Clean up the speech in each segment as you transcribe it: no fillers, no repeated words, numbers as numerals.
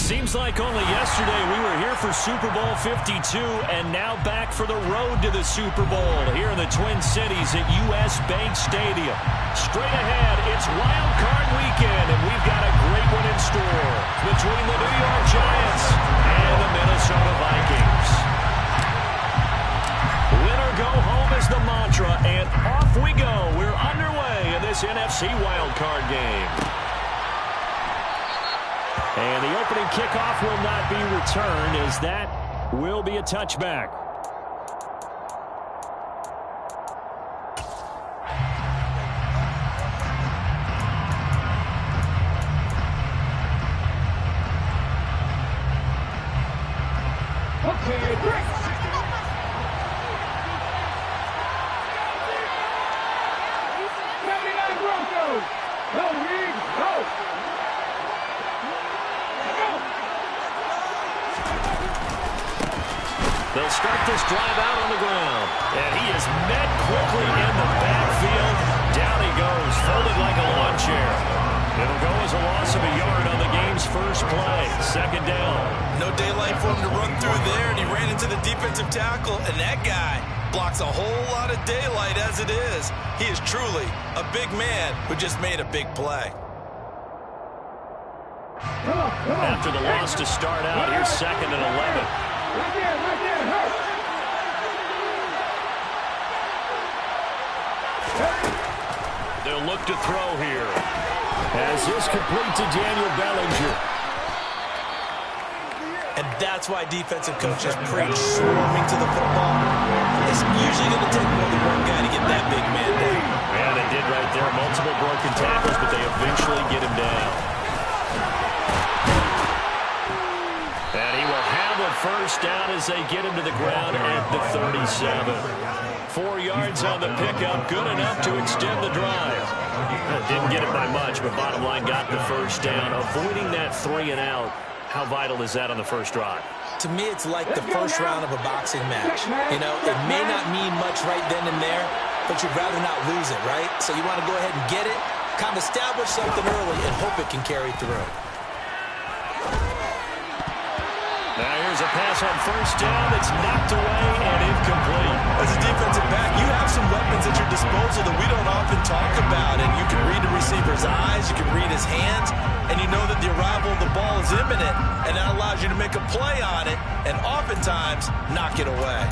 Seems like only yesterday we were here for Super Bowl 52 and now back for the road to the Super Bowl here in the Twin Cities at US Bank Stadium. Straight ahead, it's Wild Card Weekend, and we've got a great one in store between the New York Giants and the Minnesota Vikings. Win or go home is the mantra, and off we go. We're underway in this NFC Wild Card game. And the opening kickoff will not be returned, as that will be a touchback. Okay, great. They'll start this drive out on the ground. And he is met quickly in the backfield. Down he goes, folded like a lawn chair. It'll go as a loss of a yard on the game's first play. Second down. No daylight for him to run through there, and he ran into the defensive tackle, and that guy blocks a whole lot of daylight as it is. He is truly a big man who just made a big play. After the loss to start out, here's 2nd and 11. Right there, hurt. They'll look to throw here. As this complete to Daniel Bellinger. And that's why defensive coaches preach swarming to the football. It's usually going to take more than one guy to get that big man down. Yeah, they did right there. Multiple broken tackles, but they eventually get him down. And he will have a first down as they get him to the ground at the 37. 4 yards on the pickup, good enough to extend the drive. Didn't get it by much, but bottom line got the first down. Avoiding that 3 and out, how vital is that on the first drive? To me, it's like the first round of a boxing match. You know, it may not mean much right then and there, but you'd rather not lose it, right? So you want to go ahead and get it, kind of establish something early, and hope it can carry through. Now here's a pass on first down. It's knocked away and incomplete. As a defensive back, you have some weapons at your disposal that we don't often talk about. And you can read the receiver's eyes, you can read his hands, and you know that the arrival of the ball is imminent. And that allows you to make a play on it and oftentimes knock it away.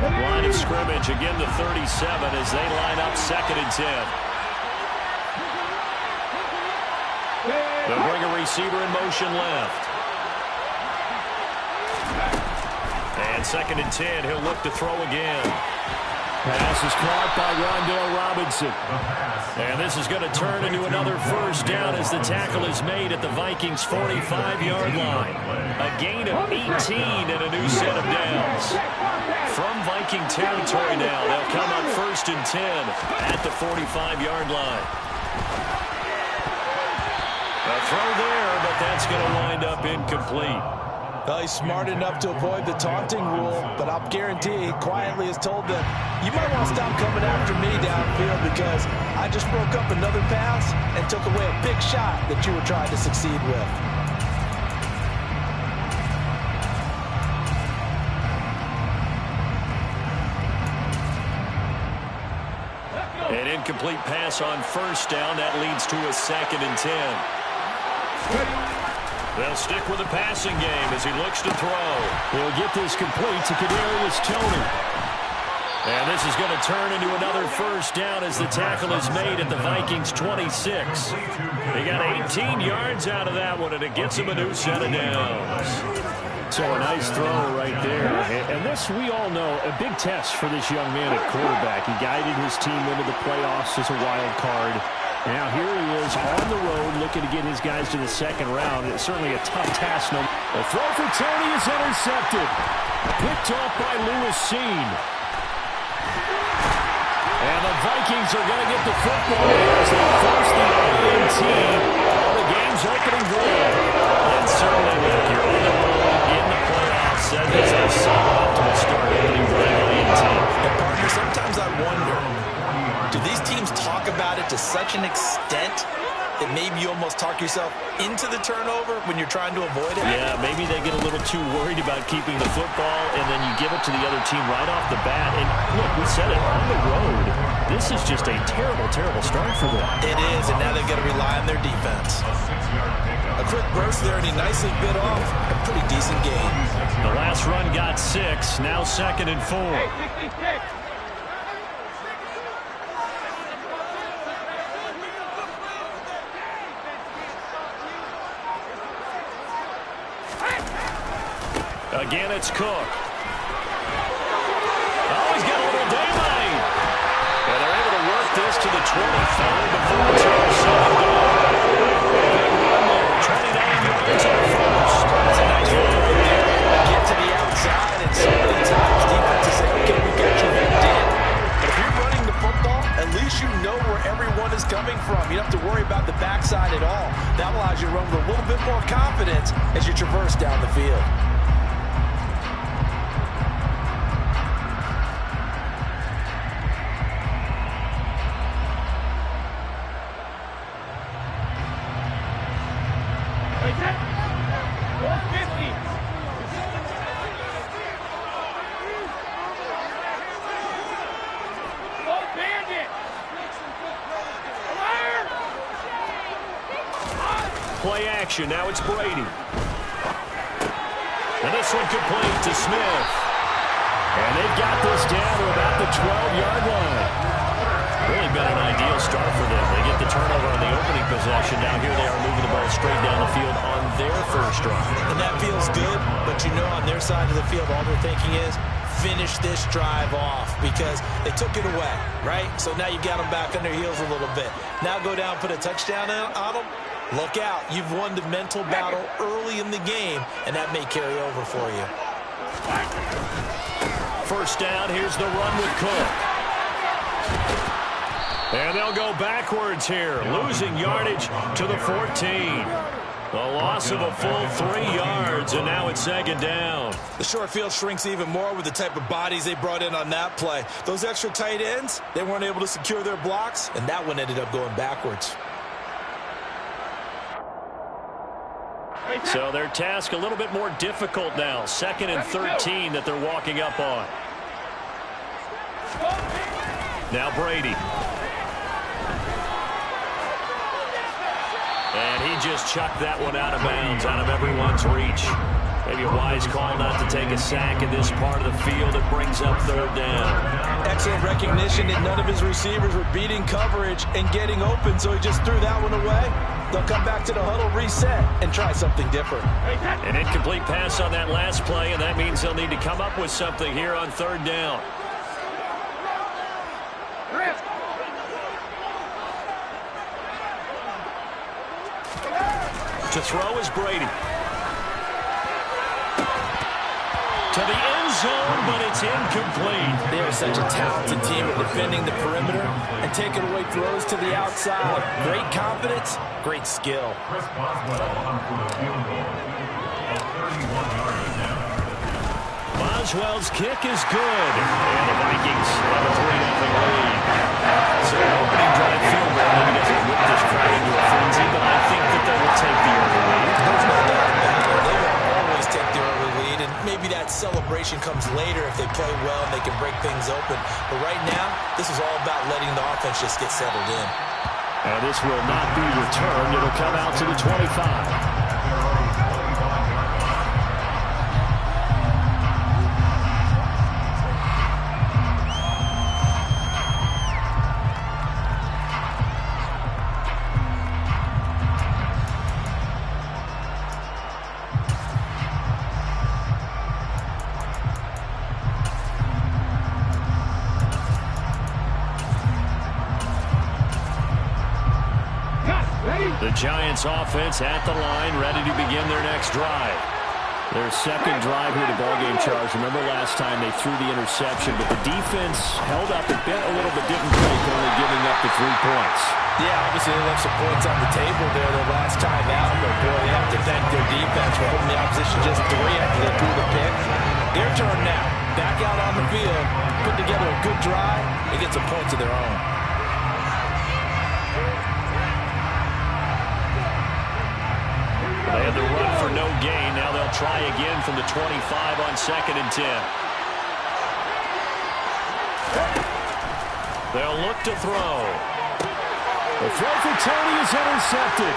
Line of scrimmage, again the 37 as they line up 2nd and 10. They'll bring a receiver in motion left. And 2nd and 10, he'll look to throw again. Pass is caught by Rondale Robinson. And this is going to turn into another first down as the tackle is made at the Vikings' 45-yard line. A gain of 18 and a new set of downs. From Viking territory now, they'll come up 1st and 10 at the 45-yard line. A throw there, but that's going to wind up incomplete. Well, he's smart enough to avoid the taunting rule, but I'll guarantee he quietly has told them, you might want to stop coming after me downfield because I just broke up another pass and took away a big shot that you were trying to succeed with. An incomplete pass on first down. That leads to a 2nd and 10. They'll stick with the passing game as he looks to throw. He'll get this complete to Kadarius Toney. And this is going to turn into another first down as the tackle is made at the Vikings 26. They got 18 yards out of that one, and it gets him a new set of downs. So a nice throw right there. And this, we all know, a big test for this young man at quarterback. He guided his team into the playoffs as a wild card. Now here he is on the road looking to get his guys to the 2nd round. It's certainly a tough task. The throw for Toney is intercepted. Picked off by Lewis Seen. And the Vikings are going to get the football as they force the INT on the game's opening drive. And certainly, look, you're on the road in the playoffs. That is a suboptimal start opening drive INT. And partner, sometimes I wonder, do these teams talk about it to such an extent that maybe you almost talk yourself into the turnover when you're trying to avoid it? Yeah, maybe they get a little too worried about keeping the football, and then you give it to the other team right off the bat. And look, we said it, on the road, this is just a terrible, terrible start for them. It is, and now they've got to rely on their defense. A quick burst there, and he nicely bit off a pretty decent gain. The last run got 6, now 2nd and 4. Hey, 66. Again, it's Cook. Oh, he's got a little daylight. And they're able to work this to the 25 before it's all said and done. Big run there, 29 yards on first. That's a nice run right there. Get to the outside, and so many times defenses say, okay, we got you hooked in. But if you're running the football, at least you know where everyone is coming from. You don't have to worry about the backside at all. That allows you to run with a little bit more confidence as you traverse down the field. Play action. Now it's Brady. And this one complete to Smith. And they've got this down to about the 12-yard line. Really been an ideal start for them. They get the turnover on the opening possession. Now here they are moving the ball straight down the field on their first drive. And that feels good, but you know on their side of the field all they're thinking is finish this drive off because they took it away, right? So now you got them back on their heels a little bit. Now go down, put a touchdown on them. Look out. You've won the mental battle early in the game, and that may carry over for you. First down, here's the run with Cook. And they'll go backwards here, losing yardage to the 14. A loss of a full 3 yards, and now it's 2nd down. The short field shrinks even more with the type of bodies they brought in on that play. Those extra tight ends, they weren't able to secure their blocks, and that one ended up going backwards. So their task a little bit more difficult now. 2nd and 13 that they're walking up on. Now Brady. And he just chucked that one out of bounds, out of everyone's reach. Maybe a wise call not to take a sack in this part of the field. It brings up 3rd down. Excellent recognition that none of his receivers were beating coverage and getting open, so he just threw that one away. They'll come back to the huddle, reset, and try something different. An incomplete pass on that last play, and that means they'll need to come up with something here on 3rd down. To throw is Brady. To the end zone, but it's incomplete. They are such a talented team at defending the perimeter and taking away throws to the outside. Great confidence, great skill. Boswell's kick is good. And the Vikings have a 3-0 lead. So an opening drive field goal maybe doesn't whip this crowd into a frenzy, but I think that they will take the early lead. There's no doubt about it. They will always take the early lead, and maybe that celebration comes later if they play well and they can break things open. But right now, this is all about letting the offense just get settled in. And this will not be returned. It'll come out to the 25. The Giants offense at the line, ready to begin their next drive. Their second drive here to ballgame, Charles. Remember last time they threw the interception, but the defense held up a bit, a little bit didn't break, only giving up the 3 points. Yeah, obviously they left some points on the table there the last time out, but boy, they have to thank their defense for holding the opposition just 3 after they threw the pick. Their turn now. Back out on the field, put together a good drive, and get some points of their own. They had the run for no gain. Now they'll try again from the 25 on 2nd and 10. They'll look to throw. The throw for Tony is intercepted.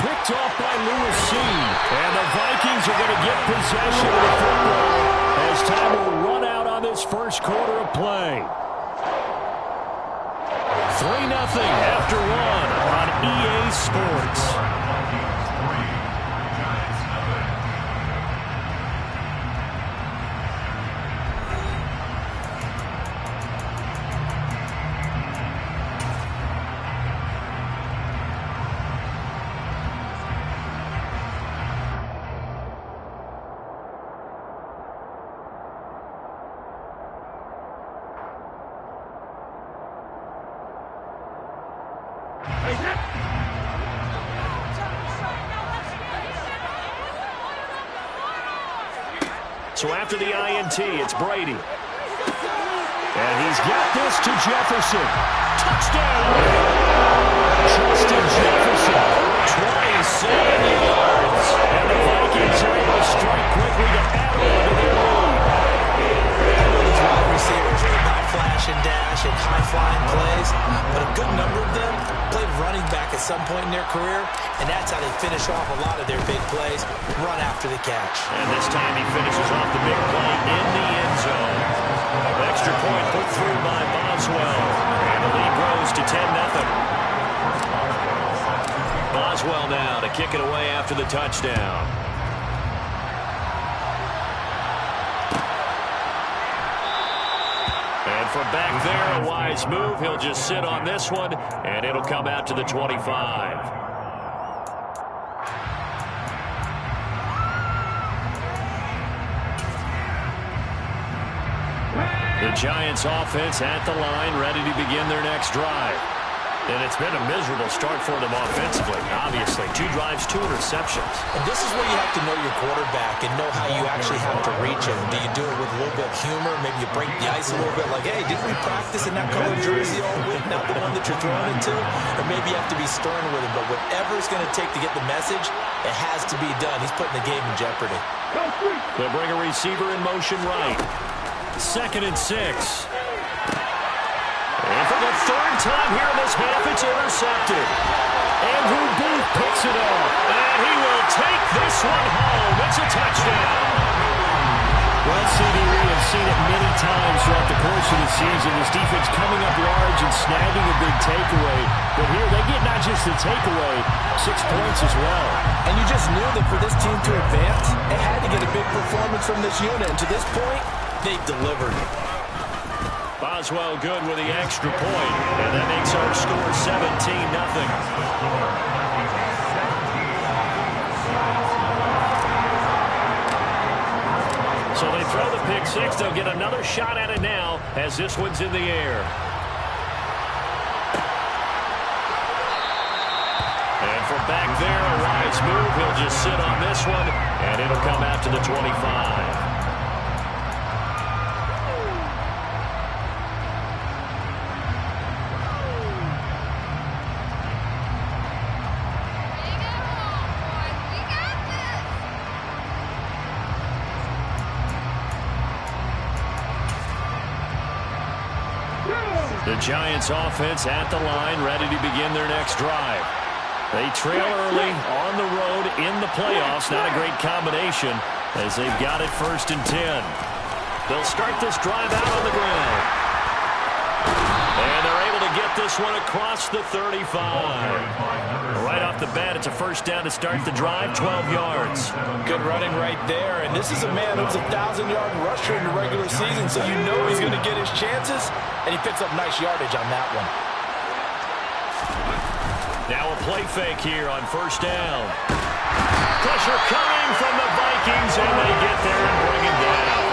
Picked off by Lewis C. And the Vikings are going to get possession of the football as time will run out on this first quarter of play. 3-0 after 1 on EA Sports. So after the INT, it's Brady. And he's got this to Jefferson. Touchdown! Justin Jefferson, 27 yards. And the Vikings are able to strike quickly to add on to their lead. These wide receivers are about flash and dash and high-flying plays, but a good number of them played running back at some point in their career, and that's how they finish off a lot of their big plays, run after the catch. And this time he finishes off the big play in the end zone. Extra point put through by Boswell, and the lead grows to 10-0. Boswell now to kick it away after the touchdown. And from back there, a wise move. He'll just sit on this one, and it'll come out to the 25. The Giants offense at the line, ready to begin their next drive. And it's been a miserable start for them offensively, obviously. 2 drives, 2 interceptions. And this is where you have to know your quarterback and know how you actually have to reach him. Do you do it with a little bit of humor? Maybe you break the ice a little bit, like, hey, didn't we practice in that colored jersey all week, not the one that you're throwing into? Or maybe you have to be stern with him. But whatever it's going to take to get the message, it has to be done. He's putting the game in jeopardy. They'll bring a receiver in motion right. 2nd and 6. And for the 3rd time here in this half, it's intercepted. Andrew Booth picks it up, and he will take this one home. It's a touchdown. Well, CD, we have seen it many times throughout the course of the season. This defense coming up large and snagging a big takeaway. But here, they get not just the takeaway, 6 points as well. And you just knew that for this team to advance, it had to get a big performance from this unit. And to this point, they've delivered. Boswell good with the extra point, and that makes our score 17-0. So they throw the pick six. They'll get another shot at it now as this one's in the air. And from back there, a wise move. He'll just sit on this one, and it'll come out to the 25. The Giants offense at the line, ready to begin their next drive. They trail early on the road in the playoffs. Not a great combination as they've got it 1st and 10. They'll start this drive out on the ground. And they're able to get this one across the 35. Right off the bat, it's a 1st down to start the drive, 12 yards. Good running right there. And this is a man who's a 1,000-yard rusher in the regular season, so you know he's going to get his chances. And he picks up nice yardage on that one. Now a play fake here on 1st down. Pressure coming from the Vikings, and they get there and bring him down.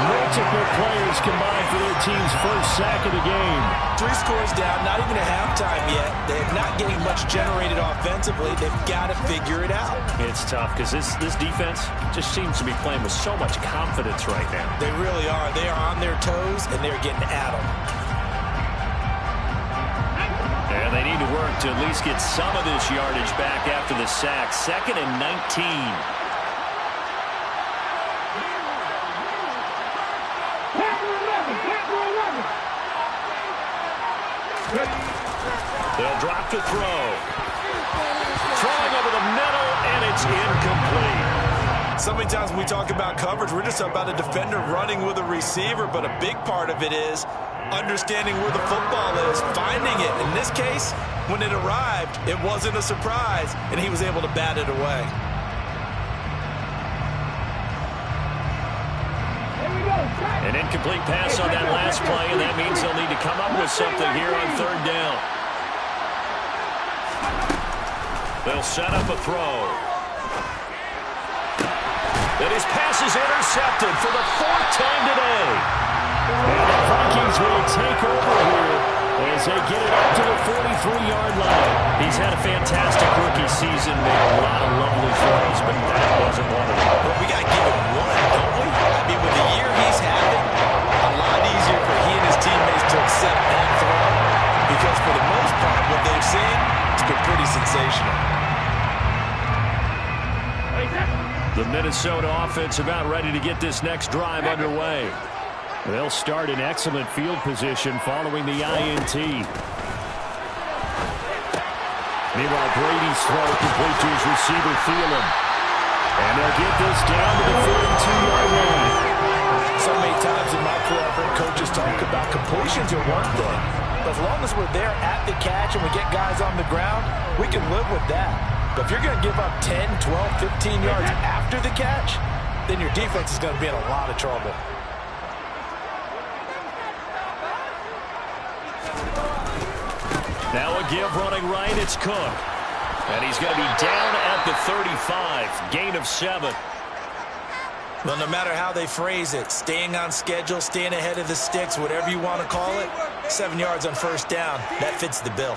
Multiple players combined for their team's 1st sack of the game. 3 scores down, not even a halftime yet. They're not getting much generated offensively. They've got to figure it out. It's tough because this defense just seems to be playing with so much confidence right now. They really are. They are on their toes, and they're getting at them. And they need to work to at least get some of this yardage back after the sack. 2nd and 19. They'll drop to throw. Throwing over the middle, and it's incomplete. So many times when we talk about coverage, we're just about a defender running with a receiver, but a big part of it is understanding where the football is, finding it. In this case, when it arrived, it wasn't a surprise, and he was able to bat it away. An incomplete pass on that last play, and that means they'll need to come up with something here on 3rd down. They'll set up a throw. And his pass is intercepted for the 4th time today. And the Vikings will take over here as they get it up to the 43-yard line. He's had a fantastic rookie season, made a lot of lovely throws, but that wasn't one of them. Well, we got to give him one, don't we? I mean, with the year he's having, a lot easier for he and his teammates to accept that throw because for the most part, what they've seen, it's been pretty sensational. The Minnesota offense about ready to get this next drive underway. They'll start in excellent field position following the INT. Meanwhile, Brady's throw complete to his receiver, Thielen. And they'll get this down to the 42-yard line. So many times in my career, I've heard coaches talk about completions are one thing. But as long as we're there at the catch and we get guys on the ground, we can live with that. But if you're going to give up 10, 12, 15 yards after the catch, then your defense is going to be in a lot of trouble. Now a give running right, it's Cook. And he's going to be down at the 35, gain of 7. Well, no matter how they phrase it, staying on schedule, staying ahead of the sticks, whatever you want to call it, 7 yards on 1st down, that fits the bill.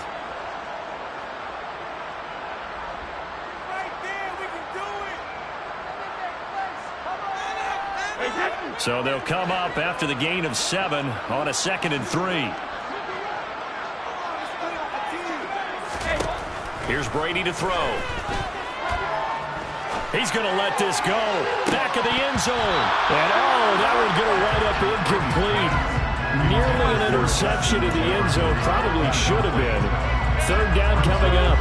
So they'll come up after the gain of 7 on a 2nd and 3. Here's Brady to throw. He's going to let this go. Back of the end zone. And that one's going to wind up incomplete. Nearly an interception in the end zone. Probably should have been. 3rd down coming up.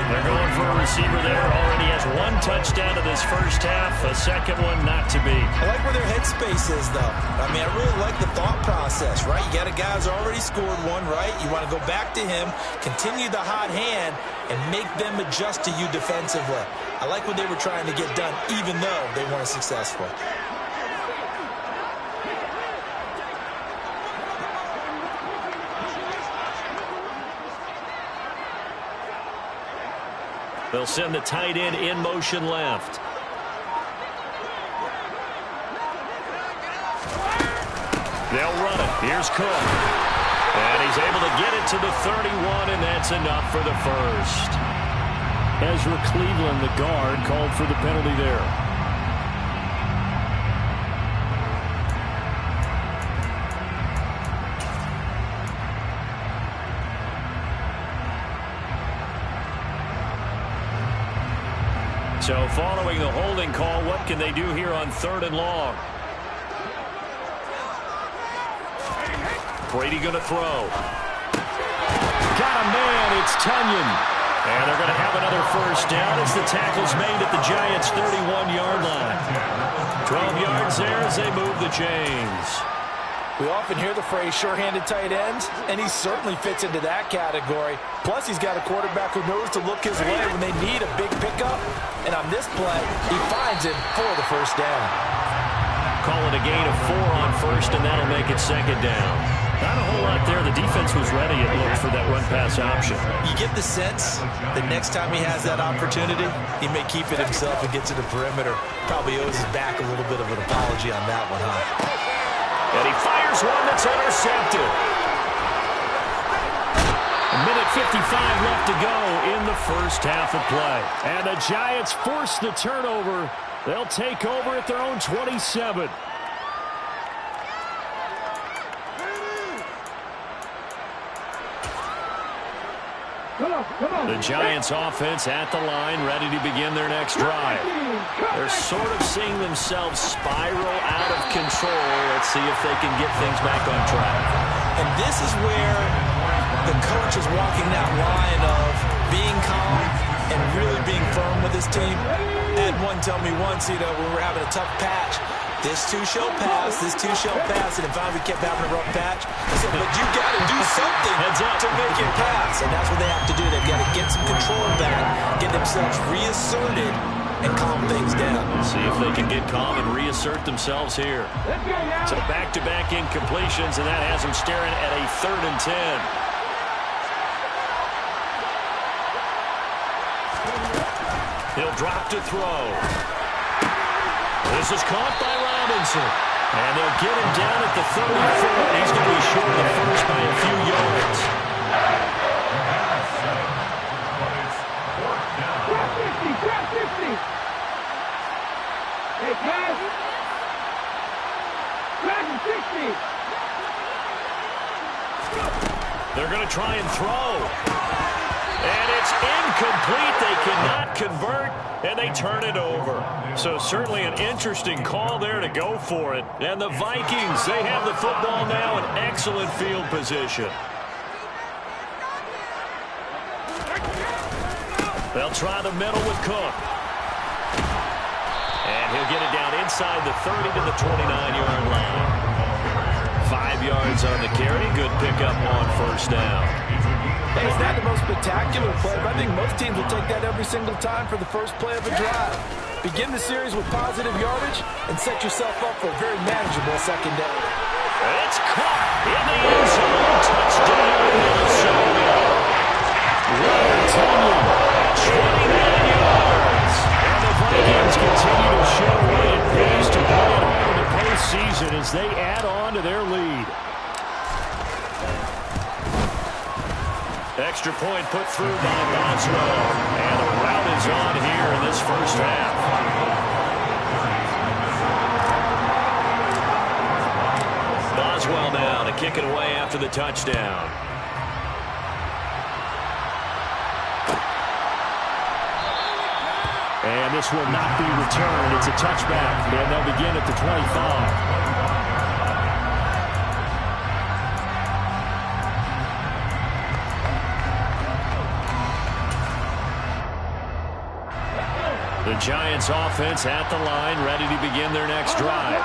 They're going for a receiver there. Already has 1 touchdown in this 1st half. A 2nd one not to be. I like where their headspace is, though. I mean, I really like the thought process, right? You got a guy who's already scored 1, right? You want to go back to him, continue the hot hand, and make them adjust to you defensively. I like what they were trying to get done, even though they weren't successful. They'll send the tight end in motion left. They'll run it. Here's Cook. And he's able to get it to the 31, and that's enough for the first. Ezra Cleveland, the guard, called for the penalty there. So following the holding call, what can they do here on 3rd and long? Brady going to throw. Got a man, it's Tunyon. And they're going to have another first down as the tackle's made at the Giants' 31-yard line. 12 yards there as they move the chains. We often hear the phrase sure-handed tight ends, and he certainly fits into that category. Plus, he's got a quarterback who knows to look his way when they need a big pickup. And on this play, he finds him for the first down. Call it a gain of 4 on first, and that'll make it 2nd down. Not a whole lot there. The defense was ready, it looked, for that run-pass option. You get the sense that next time he has that opportunity, he may keep it himself and get to the perimeter. Probably owes his back a little bit of an apology on that one, huh? And he fires one that's intercepted. A minute 55 left to go in the first half of play. And the Giants force the turnover. They'll take over at their own 27. The Giants offense at the line, ready to begin their next drive. They're sort of seeing themselves spiral out of control. Let's see if they can get things back on track. And this is where the coach is walking that line of being calm and really being firm with his team. I had one tell me once, when we were having a tough patch, this too shall pass, this too shall pass, and if we kept having a rough patch, I said, but you got to do something to make it pass, and that's what they have to do. They've got to get some control back, get themselves reasserted, and calm things down. See if they can get calm and reassert themselves here. So back-to-back incompletions, and that has them staring at a 3rd and 10. He'll drop to throw. This is caught by Robinson. And they'll get him down at the 34. He's going to be short of the first by a few yards. Grab 50. Hey, pass. Grab 60. They're going to try and throw. And it's incomplete. They cannot convert, and they turn it over. So certainly an interesting call there to go for it. And the Vikings, they have the football now in excellent field position. They'll try the middle with Cook. And he'll get it down inside the 30 to the 29-yard line. 5 yards on the carry. Good pickup on first down. Hey, it's not the most spectacular play, but I think most teams will take that every single time for the first play of a drive. Begin the series with positive yardage and set yourself up for a very manageable second down. It's caught in the end zone. Touchdown, Minnesota. Robert Tunyon, 29 yards. And the Vikings continue to show what it pays to play at home in the postseason as they add on to their lead. Extra point put through by Boswell. And the route is on here in this first half. Boswell now to kick it away after the touchdown. And this will not be returned. It's a touchback. And they'll begin at the 25. The Giants offense at the line, ready to begin their next drive.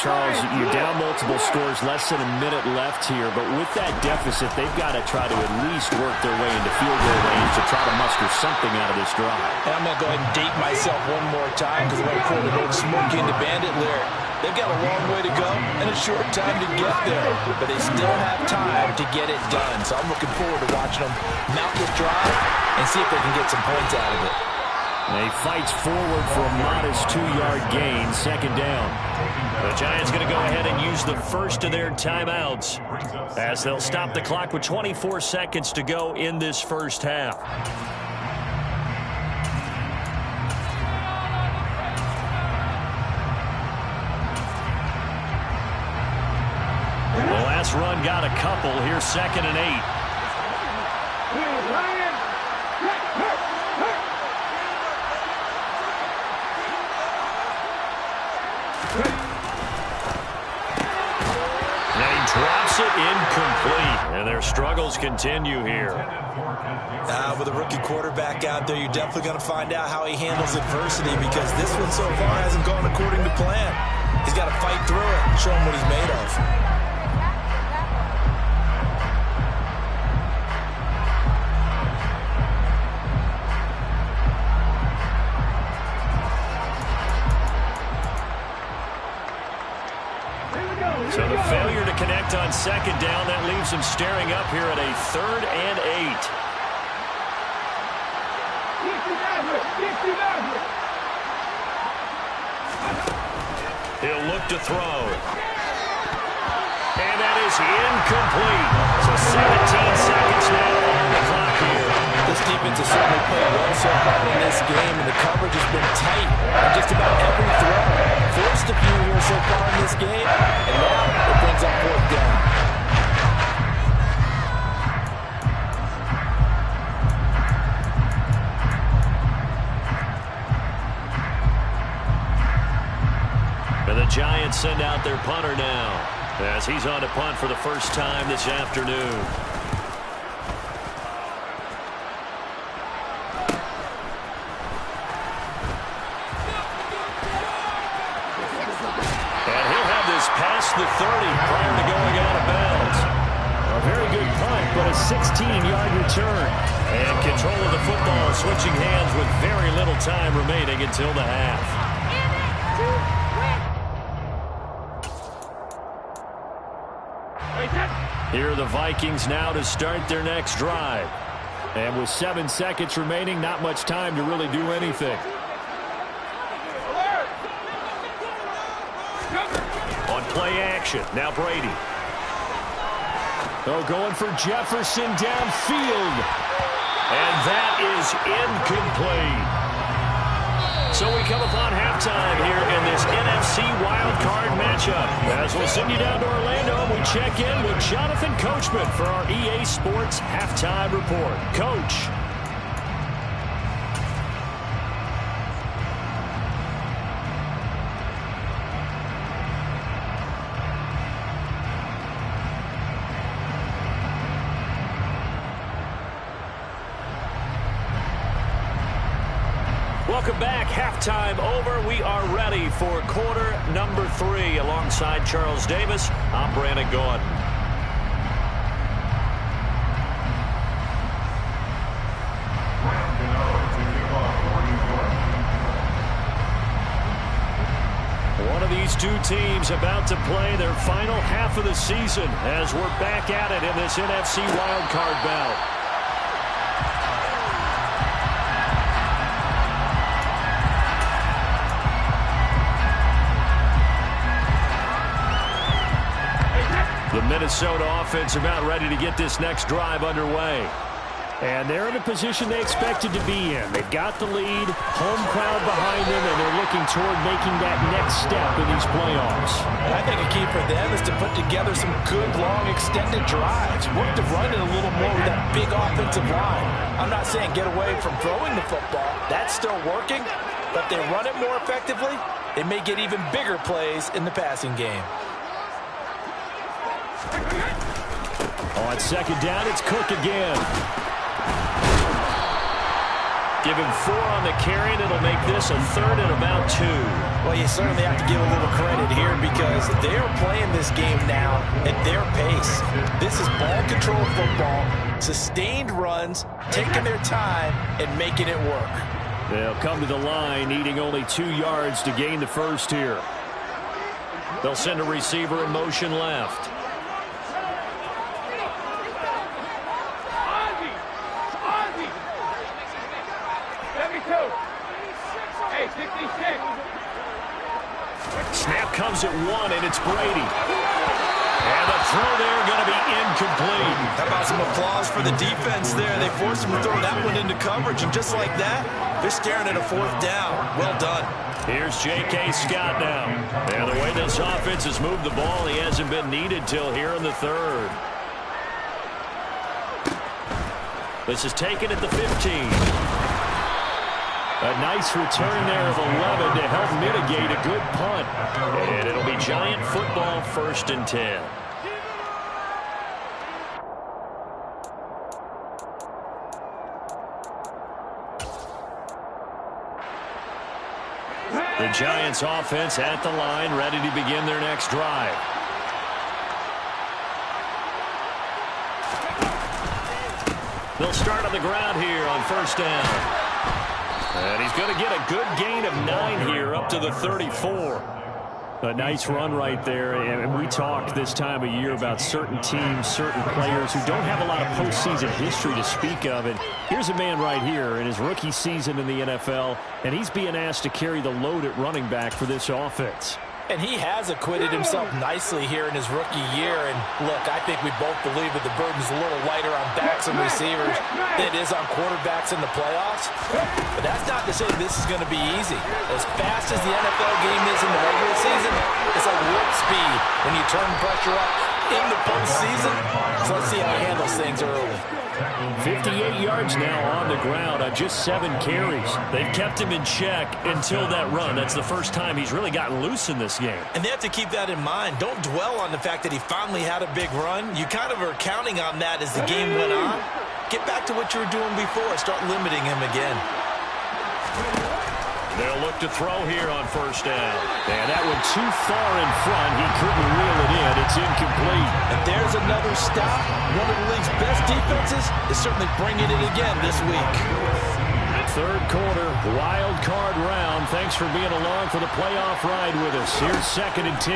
Charles, you're down multiple scores, less than a minute left here, but with that deficit, they've got to try to at least work their way into field goal range to try to muster something out of this drive. And I'm going to go ahead and date myself one more time because I'm going to pull the old Smokey and the Bandit lyric. They've got a long way to go and a short time to get there, but they still have time to get it done. So I'm looking forward to watching them mount this drive and see if they can get some points out of it. And he fights forward for a modest 2-yard gain, second down. The Giants going to go ahead and use the first of their timeouts as they'll stop the clock with 24 seconds to go in this first half. The last run got a couple. Here's 2nd and 8. Drops it incomplete, and their struggles continue here. With a rookie quarterback out there, you're definitely going to find out how he handles adversity, because this one so far hasn't gone according to plan. He's got to fight through it and show him what he's made of. So the failure to connect on 2nd down, that leaves him staring up here at a 3rd and 8. He'll look to throw. And that is incomplete. So 17 seconds now on the clock here. This defense has certainly played well so far in this game, and the coverage has been tight on just about every throw. Forced a few here so far in this game, and now it brings up 4th down. And the Giants send out their punter now, as he's on to punt for the first time this afternoon. Past the 30 prior to going out of bounds. A very good punt, but a 16-yard return. And control of the football switching hands with very little time remaining until the half. Here are the Vikings now to start their next drive. And with 7 seconds remaining, not much time to really do anything. Play action. Now Brady. Oh, going for Jefferson downfield. And that is incomplete. So we come upon halftime here in this NFC wildcard matchup. As we'll send you down to Orlando, we check in with Jonathan Coachman for our EA Sports Halftime Report. Coach. Welcome back. Halftime over. We are ready for quarter number 3. Alongside Charles Davis, I'm Brandon Gaudin. One of these two teams about to play their final half of the season as we're back at it in this NFC wildcard bout. The Minnesota offense about ready to get this next drive underway. And they're in a position they expected to be in. They've got the lead, home crowd behind them, and they're looking toward making that next step in these playoffs. And I think a key for them is to put together some good, long, extended drives. Work to run it a little more with that big offensive line. I'm not saying get away from throwing the football. That's still working. But if they run it more effectively, they may get even bigger plays in the passing game. On 2nd down, it's Cook again. Give him 4 on the carry, and it'll make this a 3rd and about 2. Well, you certainly have to give a little credit here because they're playing this game now at their pace. This is ball control football, sustained runs, taking their time, and making it work. They'll come to the line, needing only 2 yards to gain the first here. They'll send a receiver in motion left. Snap comes at 1, and it's Brady. And the throw there going to be incomplete. How about some applause for the defense there? They forced him to throw that one into coverage, and just like that, they're staring at a 4th down. Well done. Here's J.K. Scott now. And the way this offense has moved the ball, he hasn't been needed till here in the 3rd. This is taken at the 15. A nice return there of 11 to help mitigate a good punt. And it'll be Giant football, 1st and 10. The Giants offense at the line, ready to begin their next drive. They'll start on the ground here on 1st down. And he's going to get a good gain of 9 here up to the 34. A nice run right there. And we talk this time of year about certain teams, certain players who don't have a lot of postseason history to speak of. And here's a man right here in his rookie season in the NFL, and he's being asked to carry the load at running back for this offense. And he has acquitted himself nicely here in his rookie year. And look, I think we both believe that the burden's a little lighter on backs and receivers than it is on quarterbacks in the playoffs. But that's not to say this is going to be easy. As fast as the NFL game is in the regular season, it's like warp speed when you turn pressure up in the postseason. So let's see how he handles things early. 58 yards now on the ground on just 7 carries. They've kept him in check until that run. That's the first time he's really gotten loose in this game. And they have to keep that in mind. Don't dwell on the fact that he finally had a big run. You kind of are counting on that as the game went on. Get back to what you were doing before. Start limiting him again. They'll look to throw here on 1st down. And that one too far in front. He couldn't reel it in. It's incomplete. And there's another stop. One of the league's best defenses is certainly bringing it again this week. 3rd quarter, wild card round. Thanks for being along for the playoff ride with us. Here's 2nd and 10.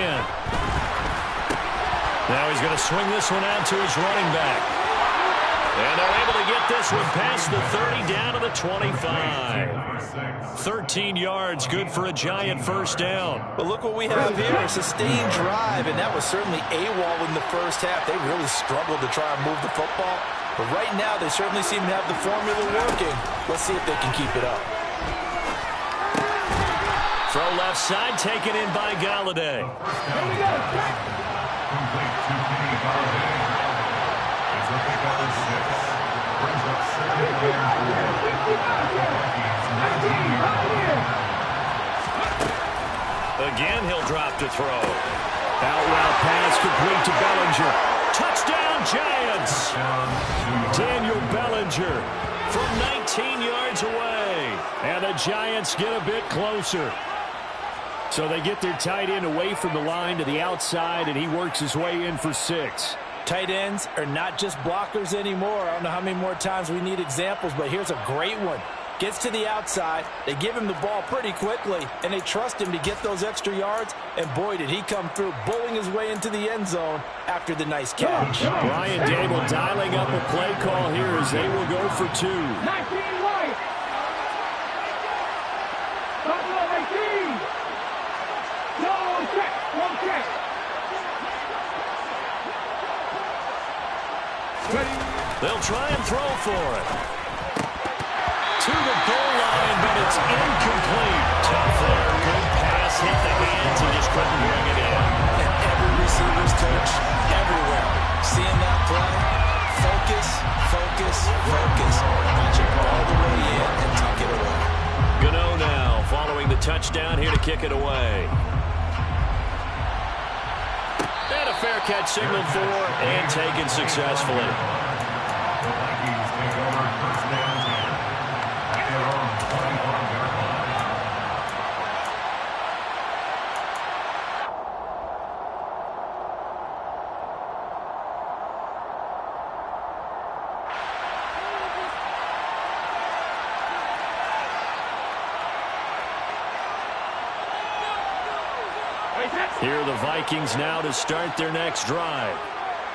Now he's going to swing this one out to his running back. And they're able to get this one past the 30 down to the 25. 13 yards, good for a Giant 1st down. But look what we have here, a sustained drive, and that was certainly AWOL in the first half. They really struggled to try and move the football. But right now, they certainly seem to have the formula working. Let's see if they can keep it up. Throw left side, taken in by Galladay. Again, he'll drop to throw. Out route pass complete to Bellinger. Touchdown, Giants! Daniel Bellinger from 19 yards away. And the Giants get a bit closer. So they get their tight end away from the line to the outside, and he works his way in for 6. Tight ends are not just blockers anymore. I don't know how many more times we need examples, but here's a great one. Gets to the outside, they give him the ball pretty quickly, and they trust him to get those extra yards, and boy, did he come through, bowling his way into the end zone after the nice catch. Brian Dable dialing up a play call here as they will go for 2. 19 white. Buffalo 18. No check. One check. They'll try and throw for it. To the goal line, but it's incomplete. Tough there. Good pass. Hit the hands and just couldn't bring it in. And every receiver's coach everywhere. Seeing that play, focus, focus, focus. Watch it all the way in and tuck it away. Gano now following the touchdown here to kick it away. And a fair catch signaled for and taken successfully. Here are the Vikings now to start their next drive.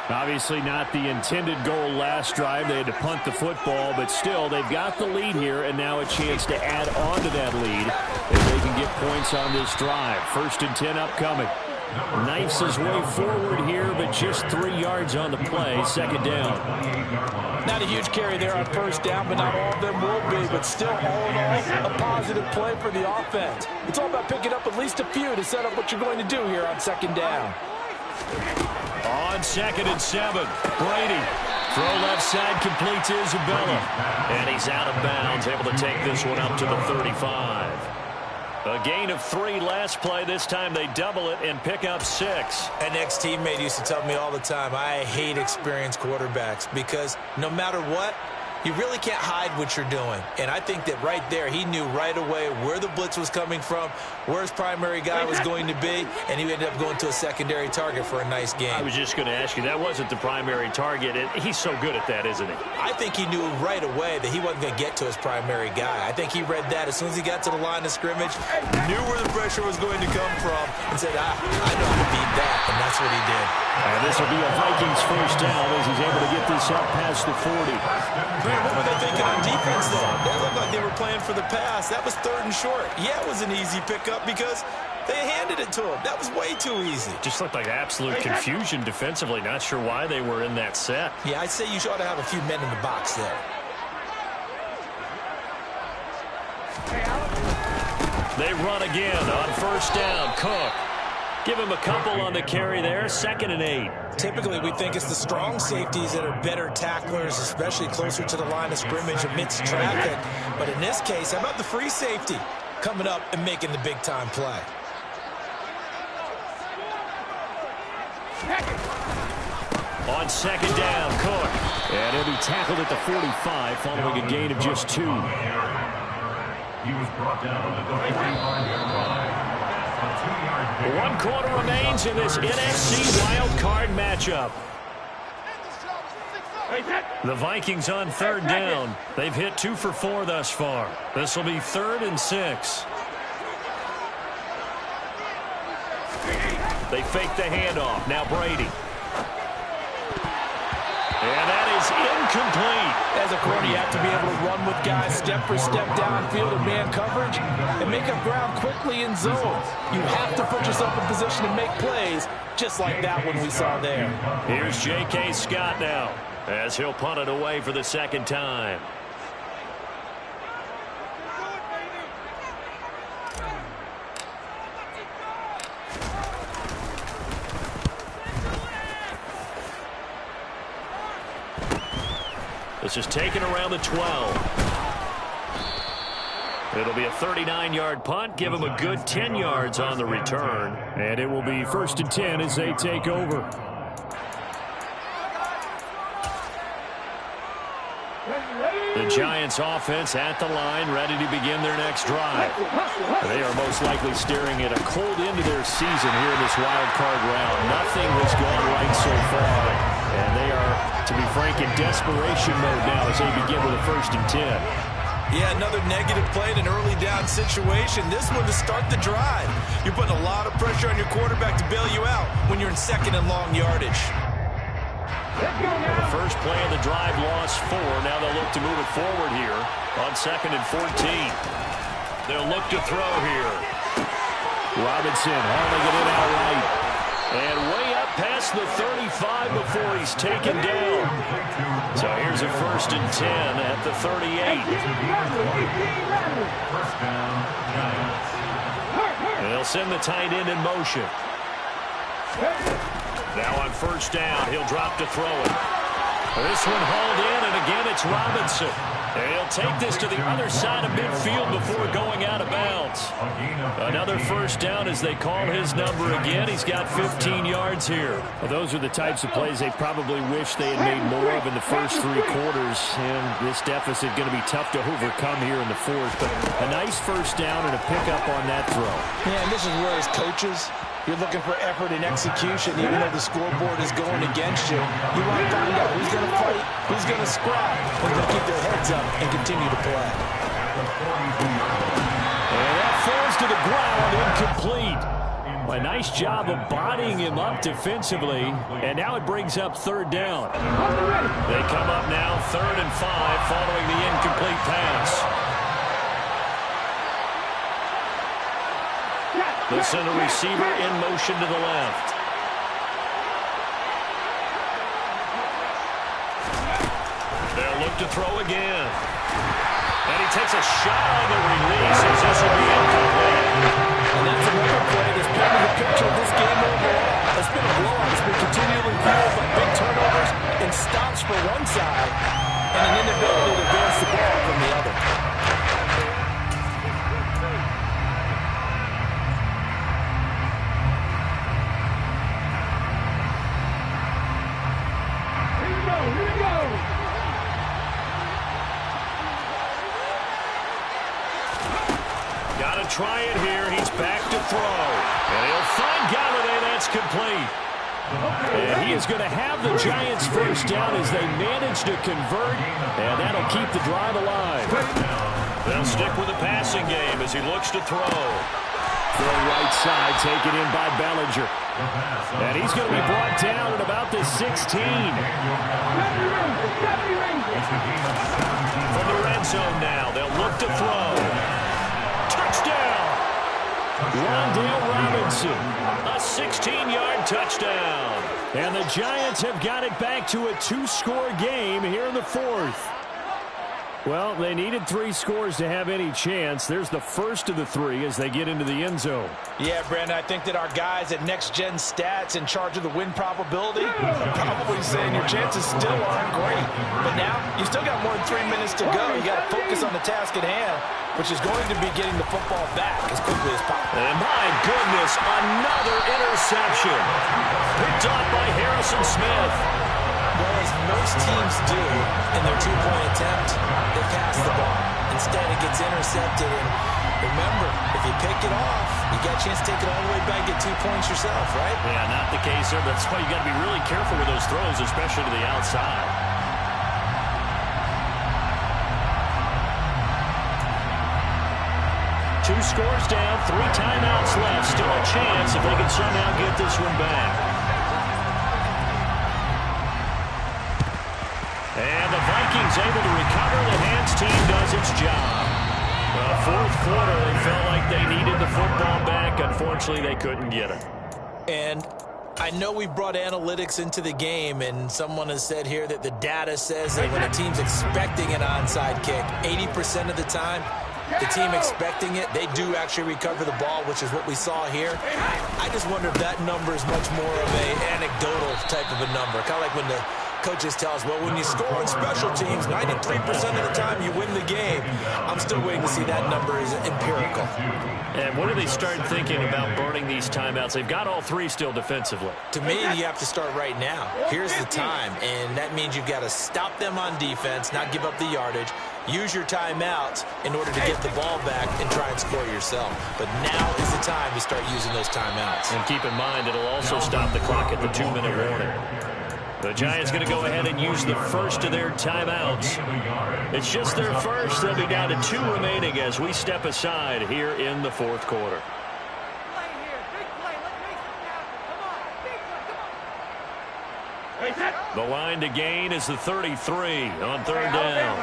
Obviously not the intended goal last drive. They had to punt the football, but still, they've got the lead here, and now a chance to add on to that lead if they can get points on this drive. 1st and 10 upcoming. Knifes his way forward here, but just 3 yards on the play. 2nd down. Not a huge carry there on 1st down, but not all of them will be. But still, all in all, a positive play for the offense. It's all about picking up at least a few to set up what you're going to do here on 2nd down. On 2nd and 7, Brady. Throw left side, complete to Isabella. And he's out of bounds, able to take this one up to the 35. A gain of 3 last play. This time they double it and pick up 6. An ex-teammate used to tell me all the time, I hate experienced quarterbacks because no matter what, you really can't hide what you're doing. And I think that right there, he knew right away where the blitz was coming from, where his primary guy was going to be, and he ended up going to a secondary target for a nice game. I was just going to ask you, that wasn't the primary target. He's so good at that, isn't he? I think he knew right away that he wasn't going to get to his primary guy. I think he read that as soon as he got to the line of scrimmage, knew where the pressure was going to come from, and said, I know how to beat that, and that's what he did. And this will be a Vikings 1st down as he's able to get this up past the 40. Man, what were they thinking on defense there? They looked like they were playing for the pass. That was 3rd and short. Yeah, it was an easy pickup because they handed it to him. That was way too easy. Just looked like absolute confusion defensively. Not sure why they were in that set. Yeah, I'd say you ought to have a few men in the box there. They run again on 1st down. Cook. Give him a couple on the carry there. 2nd and 8. Typically, we think it's the strong safeties that are better tacklers, especially closer to the line of scrimmage amidst traffic. But in this case, how about the free safety coming up and making the big-time play? On 2nd down, Cook. And he'll be tackled at the 45 following a gain of just 2. He was brought down at the 45-yard line. 1 quarter remains in this NFC wild card matchup. The Vikings on 3rd down. They've hit 2 for 4 thus far. This will be 3rd and 6. They fake the handoff. Now Brady. And that is incomplete. As a corner, you have to be able to run with guys step for step downfield in man coverage and make up ground quickly in zone. You have to put yourself in position to make plays, just like that one we saw there. Here's J.K. Scott now, as he'll punt it away for the 2nd time. This is taken around the 12. It'll be a 39-yard punt. Give him a good 10 yards on the return. And it will be 1st and 10 as they take over. The Giants offense at the line, ready to begin their next drive. They are most likely staring at a cold end to their season here in this wild card round. Nothing has gone right so far. And they are, to be frank, in desperation mode now as they begin with a 1st and 10. Yeah, another negative play in an early down situation. This one to start the drive. You're putting a lot of pressure on your quarterback to bail you out when you're in 2nd and long yardage. Well, the first play of the drive lost 4. Now they'll look to move it forward here on 2nd and 14. They'll look to throw here. Robinson hauling it in outright. And way up past the 35 before he's taken down. So here's a 1st and 10 at the 38. And they'll send the tight end in motion. Now on 1st down, he'll drop to throw it. This one hauled in, and again it's Robinson. And he'll take this to the other side of midfield before going out of bounds. Another 1st down as they call his number again. He's got 15 yards here. Well, those are the types of plays they probably wish they had made more of in the first 3 quarters. And this deficit going to be tough to overcome here in the 4th. But a nice 1st down and a pickup on that throw. Yeah, and this is where as coaches, you're looking for effort and execution, even though the scoreboard is going against you. You want to find out who's going to fight, who's going to scrap, who's going to keep their heads up and continue to play. And that falls to the ground, incomplete. A nice job of bodying him up defensively, and now it brings up third down. They come up now 3rd and 5 following the incomplete pass. They'll send a receiver in motion to the left. They'll look to throw again. And he takes a shot on the release as this will be incomplete. And that's another play that's painting the picture of this game overall. It's been a blowout. It's been continually fueled by big turnovers and stops for one side and an inability to advance the ball from the other. Try it here. He's back to throw. And he'll find Galladay. That's complete. And he is going to have the Giants first down as they manage to convert. And that'll keep the drive alive. They'll stick with the passing game as he looks to throw. Throw right side, taken in by Bellinger. And he's going to be brought down at about the 16. From the red zone now, they'll look to throw. Touchdown! Rondale Robinson, a 16-yard touchdown. And the Giants have got it back to a 2-score game here in the 4th. Well, they needed 3 scores to have any chance. There's the first of the 3 as they get into the end zone. Yeah, Brandon, I think that our guys at Next Gen Stats in charge of the win probability are probably saying your chances still aren't great. But now, you still got more than 3 minutes to go. You got to focus on the task at hand, which is going to be getting the football back as quickly as possible. And my goodness, another interception. Picked off by Harrison Smith. Well, as most teams do in their 2-point attempt, they pass the ball. Instead, it gets intercepted. And remember, if you pick it off, you got a chance to take it all the way back and get 2 points yourself, right? Yeah, not the case there. That's why you got to be really careful with those throws, especially to the outside. Two scores down, 3 timeouts left. Still a chance if they can somehow get this one back. And the Vikings able to recover. The Hands team does its job. Fourth quarter, they felt like they needed the football back. Unfortunately, they couldn't get it. And I know we brought analytics into the game, and someone has said here that the data says that when a team's expecting an onside kick, 80% of the time, the team expecting it, they do actually recover the ball, which is what we saw here. I just wonder if that number is much more of an anecdotal type of a number. Kind of like when the coaches tell us, well, when you score on special teams, 93% of the time you win the game. I'm still waiting to see that number is empirical. And when do they start thinking about burning these timeouts? They've got all 3 still defensively. To me, you have to start right now. Here's the time, and that means you've got to stop them on defense, not give up the yardage, use your timeouts in order to get the ball back and try and score yourself. But now is the time to start using those timeouts. And keep in mind, it'll also stop the clock at the 2-minute warning. The Giants going to go ahead and use the first of their timeouts. It's just their first. They'll be down to 2 remaining as we step aside here in the 4th quarter. The line to gain is the 33 on 3rd down.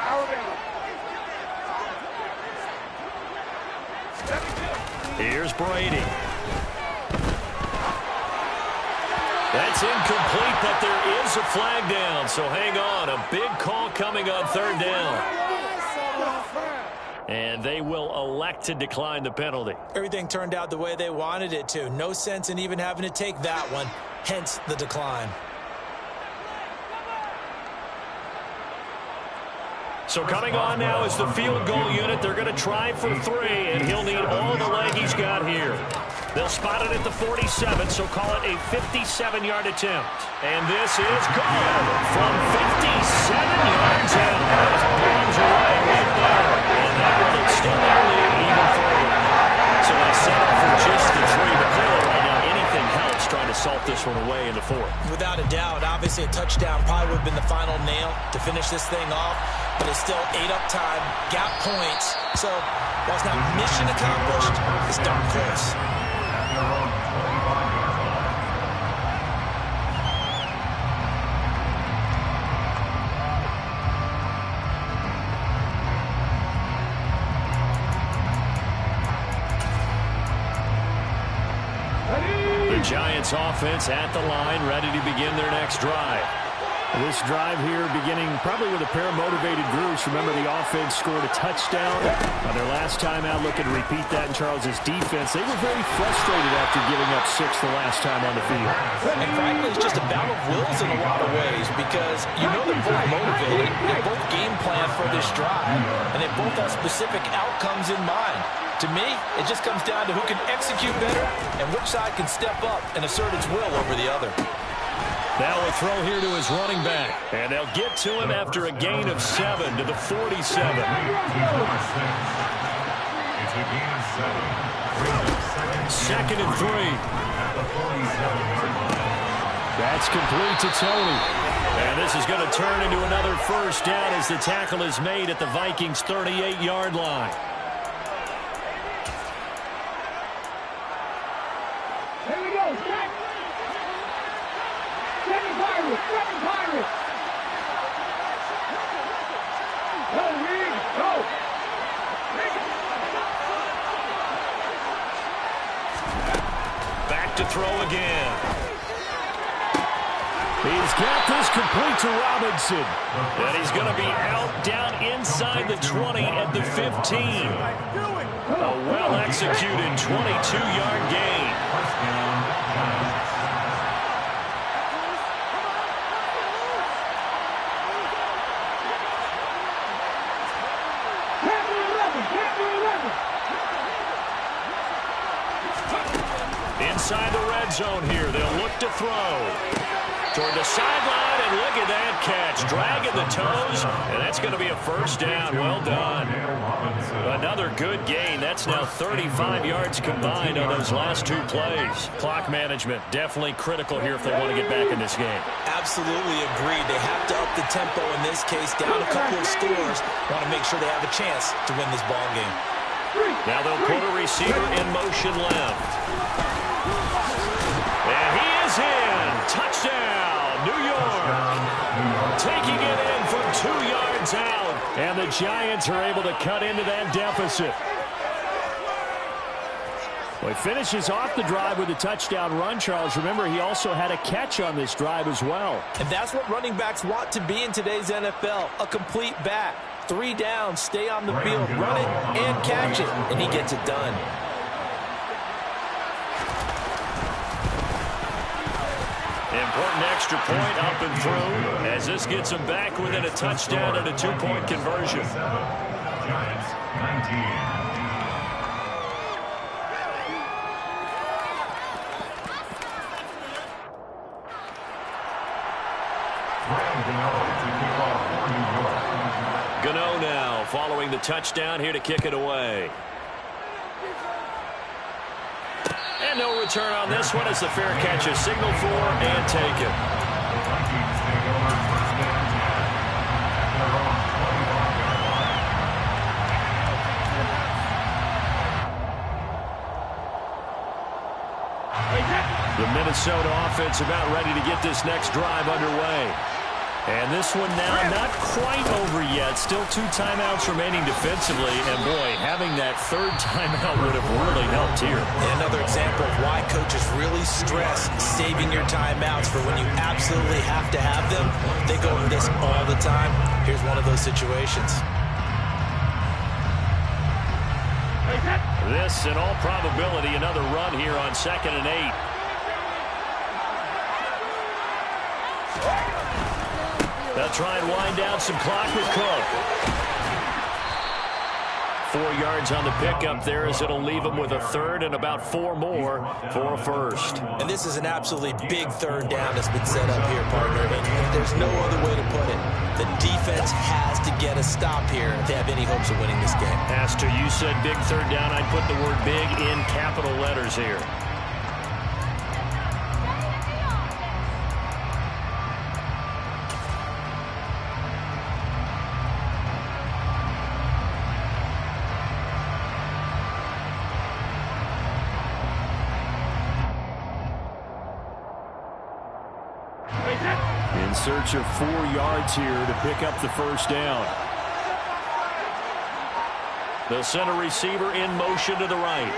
Here's Brady. That's incomplete, but there is a flag down, so hang on. A big call coming on 3rd down. And they will elect to decline the penalty. Everything turned out the way they wanted it to. No sense in even having to take that one, hence the decline. So coming on now is the field goal unit. They're going to try for 3, and he'll need all the leg he's got here. They'll spot it at the 47, so call it a 57-yard attempt. And this is good from 57 yards out. As bombs away right there. And that will extend their lead even further. So they set up for just the 3, but clearly right now anything helps trying to salt this one away in the 4th. Without a doubt, obviously a touchdown probably would have been the final nail to finish this thing off. But it's still 8 up time, gap points. So while it's not mission accomplished, it's darn close. The Giants offense at the line, ready to begin their next drive. This drive here beginning probably with a pair of motivated groups. Remember, the offense scored a touchdown on their last time out. Looking to repeat that in Charles's defense. They were very frustrated after giving up 6 the last time on the field. And frankly, it's just a battle of wills in a lot of ways because you know they're both motivated. They both game plan for this drive, and they both have specific outcomes in mind. To me, it just comes down to who can execute better and which side can step up and assert its will over the other. Now a throw here to his running back. And they'll get to him after a gain of 7 to the 47. It's a gain of 7. Second and 3. At the 47-yard line. That's complete to Tony. And this is going to turn into another first down as the tackle is made at the Vikings' 38-yard line. Here we go, set. Second Pirates. Go, Reed, go. Back to throw again. He's got this complete to Robinson. And he's going to be out down inside the 20 at the 15. A well-executed 22-yard gain. Inside the red zone here, they'll look to throw. Toward the sideline, and look at that catch. Dragging the toes, and that's going to be a first down. Well done. Another good gain. That's now 35 yards combined on those last 2 plays. Clock management, definitely critical here if they want to get back in this game. Absolutely agreed. They have to up the tempo in this case, down a couple of scores. Want to make sure they have a chance to win this ball game. Now they'll put a receiver in motion left. And he is in. Touchdown, New York. Taking it in from 2 yards out. And the Giants are able to cut into that deficit. Well, he finishes off the drive with a touchdown run, Charles. Remember, he also had a catch on this drive as well. And that's what running backs want to be in today's NFL, a complete back. 3 downs, stay on the field, run it, and catch it. And he gets it done. Important extra point up and through as this gets him back within a touchdown and a 2-point conversion. Giants 19. Gano now following the touchdown here to kick it away. And no return on this one as the fair catch is signaled for and taken. The Minnesota offense about ready to get this next drive underway. And this one now not quite over yet. Still 2 timeouts remaining defensively. And, boy, having that 3rd timeout would have really helped here. And another example of why coaches really stress saving your timeouts for when you absolutely have to have them. They go over this all the time. Here's one of those situations. This, in all probability, another run here on 2nd and 8. They'll try and wind down some clock with Cook. 4 yards on the pickup there as it'll leave them with a 3rd and about 4 more for a first. And this is an absolutely big 3rd down that's been set up here, partner. I mean, there's no other way to put it. The defense has to get a stop here if they have any hopes of winning this game. Pastor, you said big 3rd down. I'd put the word big in capital letters here. search of 4 yards here to pick up the first down. The center receiver in motion to the right.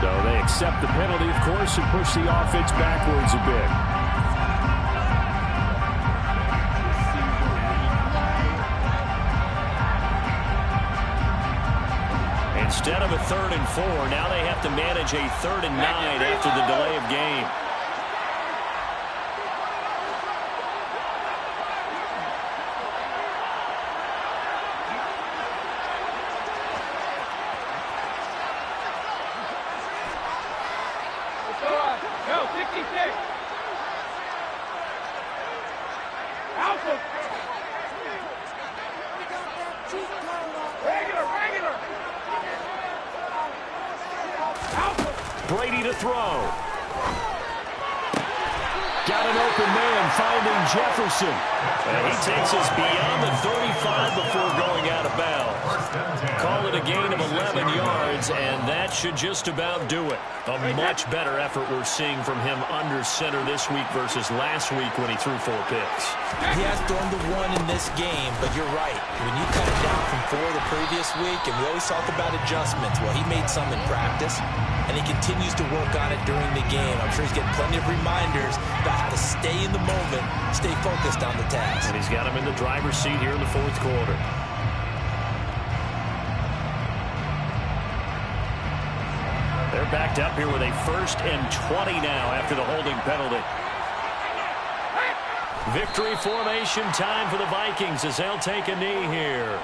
So they accept the penalty, of course, and push the offense backwards a bit. Instead of a 3rd and 4, now they have to manage a 3rd and 9 after the delay of game. Go, 66. Alpha. Regular. Brady to throw. Got an open man, finding Jefferson. And he takes us beyond the 35 before going out of bounds. Call it a gain of 11 yards, and that should just about do it. A much better effort we're seeing from him under center this week versus last week when he threw 4 picks. He has thrown the 1 in this game, but you're right. When you cut it down from 4 the previous week, and we always talk about adjustments, well, he made some in practice, and he continues to work on it during the game. I'm sure he's getting plenty of reminders about how to stay in the moment, stay focused on the task. And he's got him in the driver's seat here in the 4th quarter. They're backed up here with a 1st and 20 now after the holding penalty. Victory formation time for the Vikings as they'll take a knee here.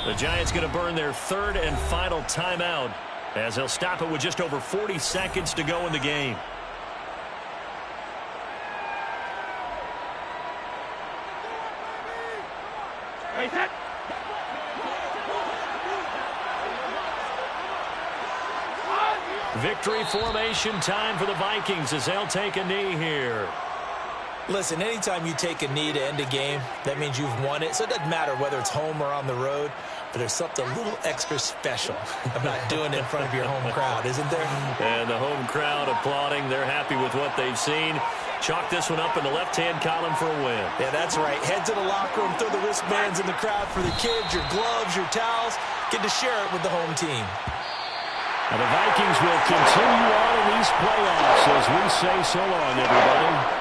The Giants going to burn their 3rd and final timeout as they'll stop it with just over 40 seconds to go in the game. Victory formation time for the Vikings as they'll take a knee here. Listen, anytime you take a knee to end a game, that means you've won it. So it doesn't matter whether it's home or on the road, but there's something a little extra special about doing it in front of your home crowd, isn't there? And the home crowd applauding. They're happy with what they've seen. Chalk this one up in the left-hand column for a win. Yeah, that's right. Head to the locker room, throw the wristbands in the crowd for the kids, your gloves, your towels. Get to share it with the home team. And the Vikings will continue on in these playoffs as we say so long, everybody.